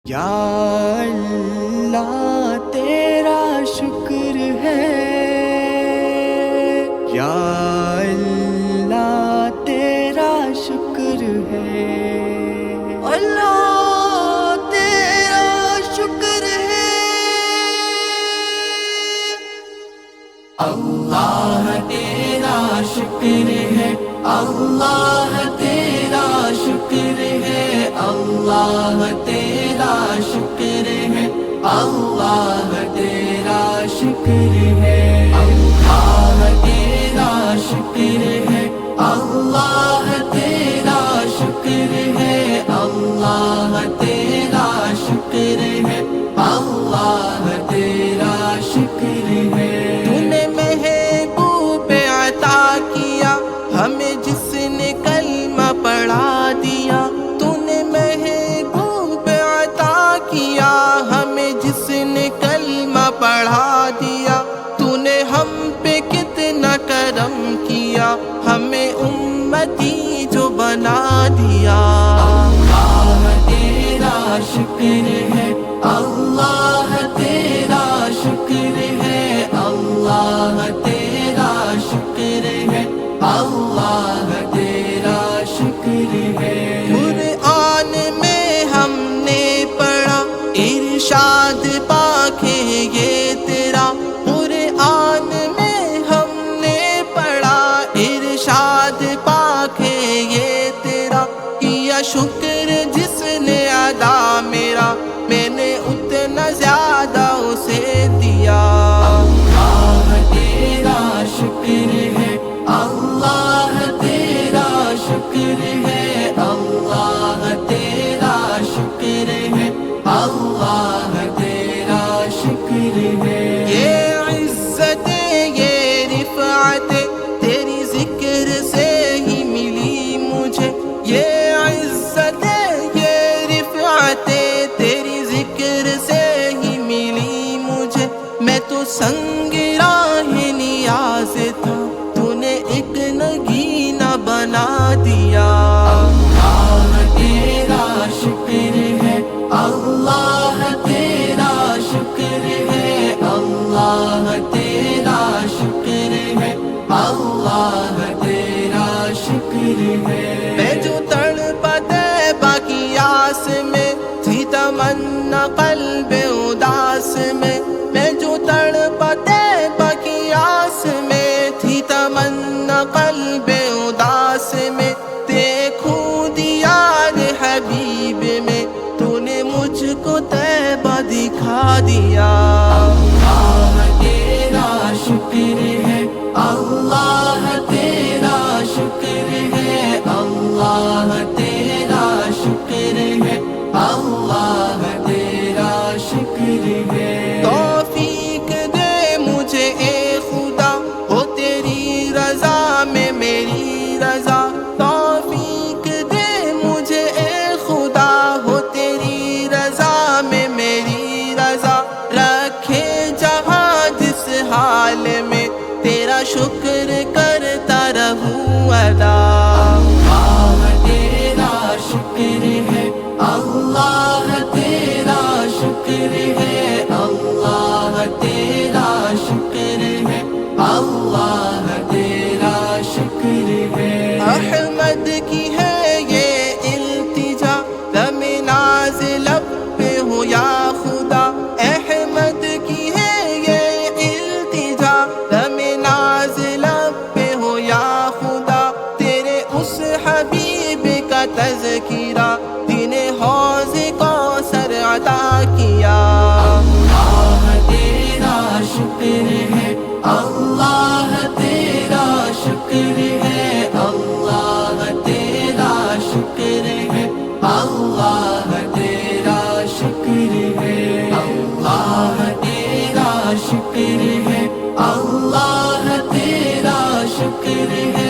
یا اللہ تیرا شکر ہے، یا اللہ تیرا شکر ہے، اللہ تیرا شکر ہے، اللہ تیرا شکر ہے، اللہ تیرا شکر ہے، اللہ تیرا شکر ہے، اللہ تیرا شکر ہے، اللہ تیرا شکر ہے، اللہ تیرا شکر ہے، اللہ تیرا شکر ہے، اللہ تیرا شکر ہے۔ تو نے محبوب عطا کیا ہمیں جس نے کلمہ پڑھا دیا، تو نے محبوب عطا کیا ہمیں جس نے کلمہ پڑھا دیا، تو نے ہم پہ کتنا کرم کیا ہمیں امتی جو بنا دیا۔ اللہ تیرا شکر ہے، اللہ تیرا شکر ہے، اللہ تیرا شکر ہے، اللہ تیرا شکر ہے۔ قرآن میں ہم نے پڑھا ارشاد پاک ہے یہ تیرا، قرآن میں ہم نے پڑھا ارشاد پاک ہے یہ تیرا، کیا شکر جس نے ادا میرا، میں نے اتنا زیادہ اسے دیا۔ اللہ تیرا شکر ہے، اللہ تیرا شکر ہے، اللہ تیرا شکر ہے، اللہ تیرا شکر ہے۔ یہ عزت یہ رفعت تیری ذکر سے ہی ملی مجھے، یہ عزت یہ رفعت تیری ذکر سے ہی ملی مجھے، میں تو سنگ راہ نیاز تھا تو نے ایک نگینہ بنا دیا۔ اللہ تیرا شکر ہے، اللہ تیرا شکر ہے، اللہ تیرا شکر ہے، اللہ تیرا شکر ہے۔ میں جو تڑپتے باقی آس میں تھی تمنا قلب اداس میں، میں جو تڑپتے باقی آس میں تھی تمنا قلب اداس میں، دیکھوں دیار حبیب میں تو نے مجھ کو طیبہ دکھا دیا۔ اللہ تیرا شکر ہے، اللہ تیرا شکر ہے، اللہ تیرا شکر ہے، اللہ تیرا شکر ہے۔ توفیق دے مجھے اے خدا ہو تیری رضا میں میری رضا، توفیق دے مجھے اے خدا ہو تیری رضا میں میری رضا، رکھے جہاں جس حال میں تیرا شکر کرتا رہوں ادا۔ اللہ تیرا شکر ہے، اللہ تیرا شکر ہے، اللہ تیرا شکر ہے، اللہ تیرا شکر ہے۔ احمد کی ہے یہ التجا، دم ناز لب پہ ہو یا خدا، احمد کی ہے یہ التجا، دم ناز لب پہ ہو یا خدا، تیرے اس حبیب کا تذکرہ دن حوض کوثر عطا کیا۔ اللہ تیرا شکر ہے، اللہ تیرا شکر ہے، اللہ تیرا شکر ہے، اللہ تیرا شکر ہے، اللہ تیرا شکر ہے، اللہ تیرا شکر ہے۔